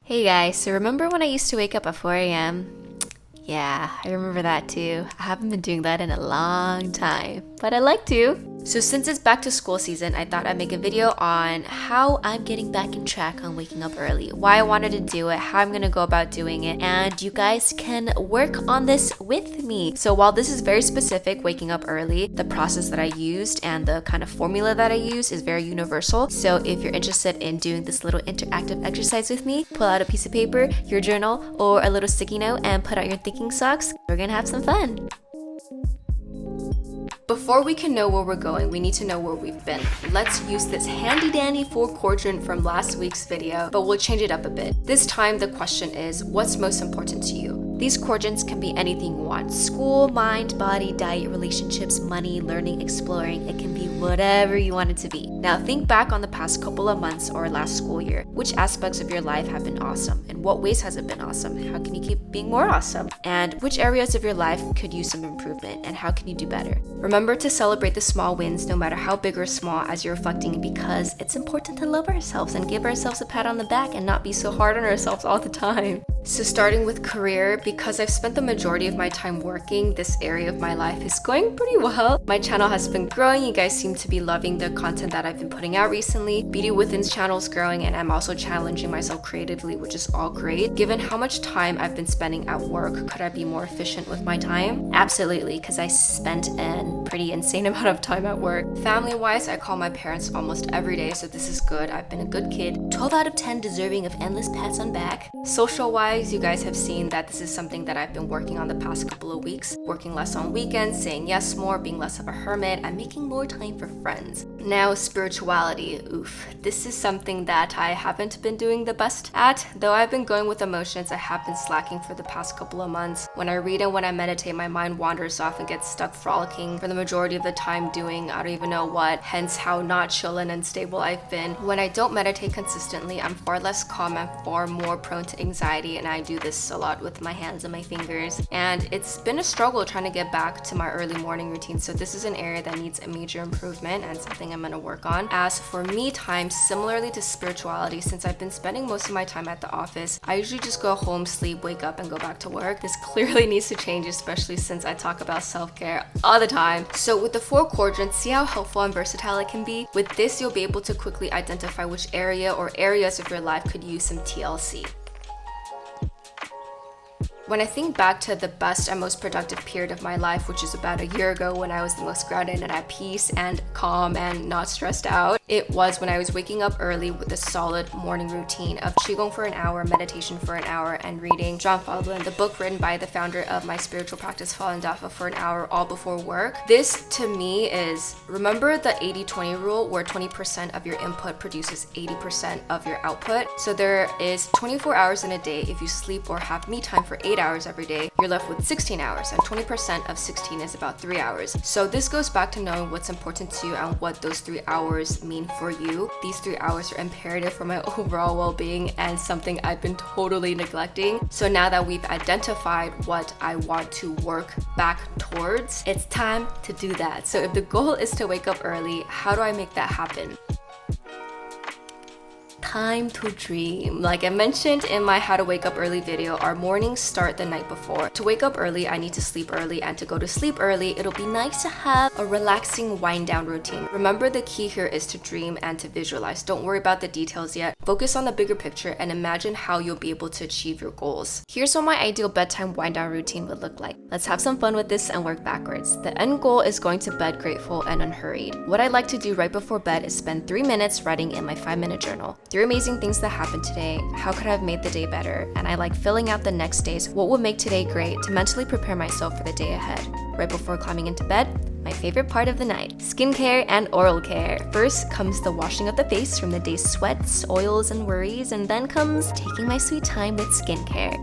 Hey guys, so remember when I used to wake up at 4 a.m.? Yeah, I remember that too. I haven't been doing that in a long time, but I like to. So since it's back to school season, I thought I'd make a video on how I'm getting back in track on waking up early, why I wanted to do it, how I'm gonna go about doing it, and you guys can work on this with me. So while this is very specific, waking up early, the process that I used and the kind of formula that I use is very universal. So if you're interested in doing this little interactive exercise with me, pull out a piece of paper, your journal, or a little sticky note and put out your thinking socks. We're gonna have some fun. Before we can know where we're going, we need to know where we've been. Let's use this handy dandy 4-quadrant from last week's video, but we'll change it up a bit. This time the question is, what's most important to you? These quadrants can be anything you want. School, mind, body, diet, relationships, money, learning, exploring. It can be whatever you want it to be. Now think back on the past couple of months or last school year. Which aspects of your life have been awesome? In what ways has it been awesome? How can you keep being more awesome? And which areas of your life could use some improvement? And how can you do better? Remember to celebrate the small wins, no matter how big or small, as you're reflecting, because it's important to love ourselves and give ourselves a pat on the back and not be so hard on ourselves all the time. So starting with career, because I've spent the majority of my time working, this area of my life is going pretty well. My channel has been growing. You guys seem to be loving the content that I've been putting out recently. Beauty Within's channel is growing, and I'm also challenging myself creatively, which is all great. Given how much time I've been spending at work, could I be more efficient with my time? Absolutely, because I spent a pretty insane amount of time at work. Family-wise, I call my parents almost every day, so this is good. I've been a good kid. 12 out of 10 deserving of endless pats on back. Social-wise, you guys have seen that this is something that I've been working on the past couple of weeks. Working less on weekends, saying yes more, being less of a hermit, and making more time for friends. Now, spirituality. Oof. This is something that I haven't been doing the best at. Though I've been going with emotions, I have been slacking for the past couple of months. When I read and when I meditate, my mind wanders off and gets stuck frolicking for the majority of the time doing I don't even know what, hence how not chill and unstable I've been. When I don't meditate consistently, I'm far less calm and far more prone to anxiety, and I do this a lot with my hands and my fingers. And it's been a struggle trying to get back to my early morning routine, so this is an area that needs a major improvement and something I'm gonna work on. As for me time, similarly to spirituality, since I've been spending most of my time at the office, I usually just go home, sleep, wake up, and go back to work. This clearly needs to change, especially since I talk about self-care all the time. So with the 4 quadrants, see how helpful and versatile it can be? With this, you'll be able to quickly identify which area or areas of your life could use some TLC. When I think back to the best and most productive period of my life, which is about a year ago when I was the most grounded and at peace and calm and not stressed out, it was when I was waking up early with a solid morning routine of Qigong for an hour, meditation for an hour, and reading John Faldoin, the book written by the founder of my spiritual practice, Falun Dafa, for an hour, all before work. This to me is, remember the 80-20 rule where 20% of your input produces 80% of your output? So there is 24 hours in a day. If you sleep or have me time for 8 hours every day, you're left with 16 hours, and 20% of 16 is about 3 hours. So this goes back to knowing what's important to you and what those 3 hours mean for you. These 3 hours are imperative for my overall well-being and something I've been totally neglecting. So now that we've identified what I want to work back towards, it's time to do that. So if the goal is to wake up early, how do I make that happen? Time to dream. Like I mentioned in my How to Wake Up Early video, our mornings start the night before. To wake up early, I need to sleep early, and to go to sleep early, it'll be nice to have a relaxing wind down routine. Remember, the key here is to dream and to visualize. Don't worry about the details yet. Focus on the bigger picture and imagine how you'll be able to achieve your goals. Here's what my ideal bedtime wind down routine would look like. Let's have some fun with this and work backwards. The end goal is going to bed grateful and unhurried. What I like to do right before bed is spend 3 minutes writing in my 5-minute journal. 3 amazing things that happened today. How could I have made the day better? And I like filling out the next days. What would make today great to mentally prepare myself for the day ahead. Right before climbing into bed, my favorite part of the night, skincare and oral care. First comes the washing of the face from the day's sweats, oils, and worries, and then comes taking my sweet time with skincare.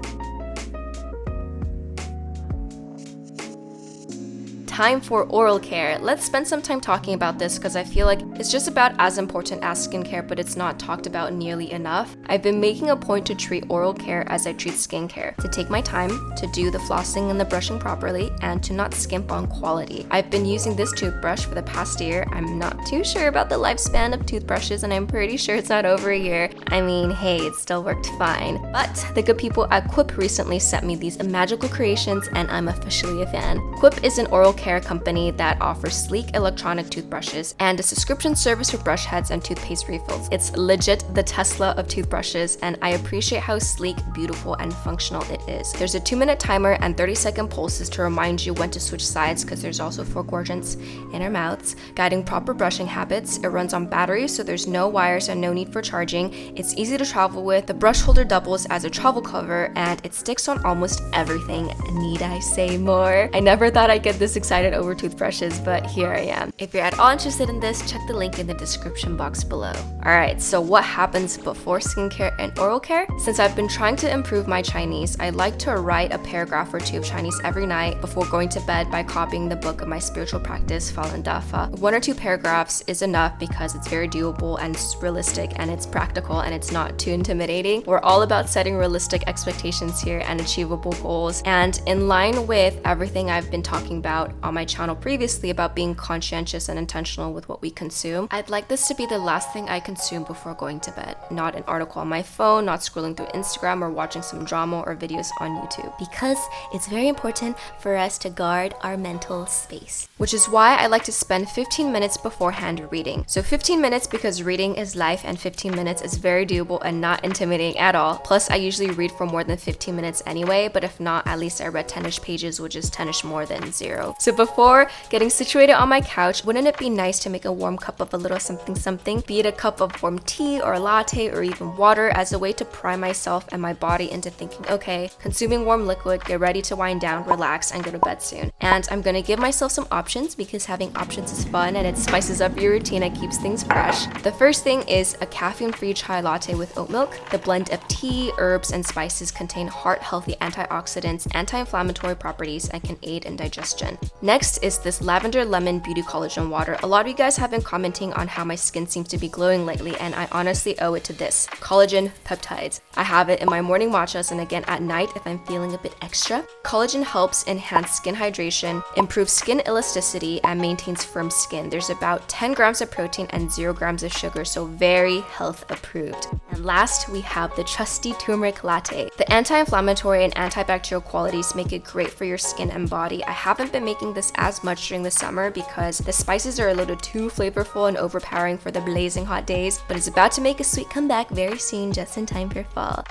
Time for oral care. Let's spend some time talking about this because I feel like it's just about as important as skincare, but it's not talked about nearly enough. I've been making a point to treat oral care as I treat skincare, to take my time, to do the flossing and the brushing properly, and to not skimp on quality. I've been using this toothbrush for the past year. I'm not too sure about the lifespan of toothbrushes, and I'm pretty sure it's not over a year. I mean, hey, it still worked fine. But the good people at Quip recently sent me these magical creations, and I'm officially a fan. Quip is an oral care company that offers sleek electronic toothbrushes and a subscription service for brush heads and toothpaste refills. It's legit the Tesla of toothbrushes, and I appreciate how sleek, beautiful, and functional it is. There's a 2-minute timer and 30-second pulses to remind you when to switch sides, because there's also 4 quadrants in our mouths, guiding proper brushing habits. It runs on battery, so there's no wires and no need for charging. It's easy to travel with. The brush holder doubles as a travel cover, and it sticks on almost everything. Need I say more? I never thought I'd get this excited over toothbrushes, but here I am. If you're at all interested in this, check the link in the description box below. Alright, so what happens before skincare and oral care? Since I've been trying to improve my Chinese, I like to write a paragraph or 2 of Chinese every night before going to bed by copying the book of my spiritual practice, Falun Dafa. 1 or 2 paragraphs is enough because it's very doable and it's realistic and it's practical and it's not too intimidating. We're all about setting realistic expectations here and achievable goals. And in line with everything I've been talking about on my channel previously about being conscientious and intentional with what we consume, I'd like this to be the last thing I consume before going to bed. Not an article on my phone, not scrolling through Instagram or watching some drama or videos on YouTube. Because it's very important for us to guard our mental space. Which is why I like to spend 15 minutes beforehand reading. So 15 minutes because reading is life, and 15 minutes is very doable and not intimidating at all. Plus, I usually read for more than 15 minutes anyway, but if not, at least I read 10ish pages, which is 10ish more than 0. So before getting situated on my couch, wouldn't it be nice to make a warm cup of a little something, be it a cup of warm tea or a latte or even water, as a way to prime myself and my body into thinking, okay, consuming warm liquid, get ready to wind down, relax, and go to bed soon. And I'm gonna give myself some options because having options is fun and it spices up your routine and keeps things fresh. The first thing is a caffeine-free chai latte with oat milk. The blend of tea, herbs, and spices contain heart-healthy antioxidants, anti-inflammatory properties, and can aid in digestion. Next is this lavender lemon beauty collagen water. A lot of you guys have been commenting on how my skin seems to be glowing lately, and I honestly owe it to this collagen peptides. I have it in my morning matchas and again at night if I'm feeling a bit extra. Collagen helps enhance skin hydration, improves skin elasticity, and maintains firm skin. There's about 10 grams of protein and 0 grams of sugar, so very health approved. And last, we have the trusty turmeric latte. The anti-inflammatory and antibacterial qualities make it great for your skin and body. I haven't been making this as much during the summer because the spices are a little too flavorful and overpowering for the blazing hot days, but it's about to make a sweet comeback very soon, just in time for fall.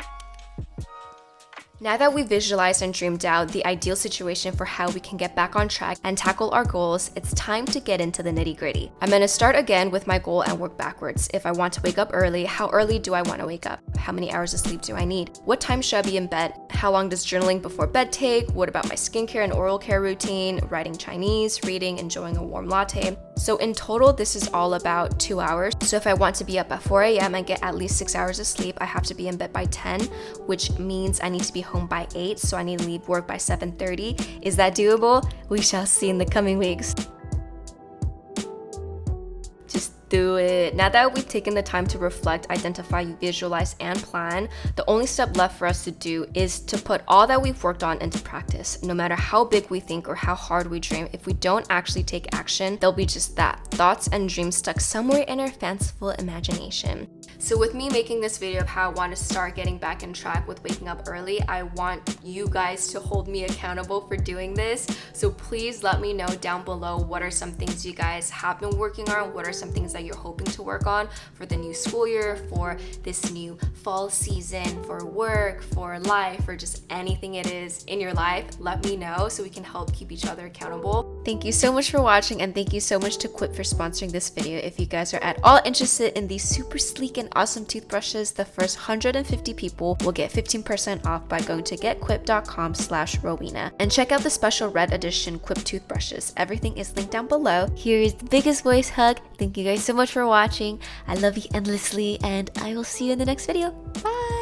Now that we've visualized and dreamed out the ideal situation for how we can get back on track and tackle our goals, it's time to get into the nitty-gritty. I'm going to start again with my goal and work backwards. If I want to wake up early, how early do I want to wake up? How many hours of sleep do I need? What time should I be in bed? How long does journaling before bed take? What about my skincare and oral care routine? Writing Chinese, reading, enjoying a warm latte? So in total, this is all about 2 hours. So if I want to be up at 4 a.m. and get at least 6 hours of sleep, I have to be in bed by 10, which means I need to be home by 8, so I need to leave work by 7:30. Is that doable? We shall see in the coming weeks. Do it. Now that we've taken the time to reflect, identify, visualize, and plan, the only step left for us to do is to put all that we've worked on into practice. No matter how big we think or how hard we dream, if we don't actually take action, they'll be just that, thoughts and dreams stuck somewhere in our fanciful imagination. So with me making this video of how I want to start getting back in track with waking up early, I want you guys to hold me accountable for doing this. So please let me know down below what are some things you guys have been working on, what are some things that you're hoping to work on for the new school year, for this new fall season, for work, for life, or just anything it is in your life. Let me know so we can help keep each other accountable. Thank you so much for watching, and thank you so much to Quip for sponsoring this video. If you guys are at all interested in these super sleek and awesome toothbrushes, the first 150 people will get 15% off by going to getquip.com/Rowena. And check out the special red edition Quip toothbrushes. Everything is linked down below. Here is the biggest voice hug. Thank you guys so much for watching. I love you endlessly, and I will see you in the next video. Bye!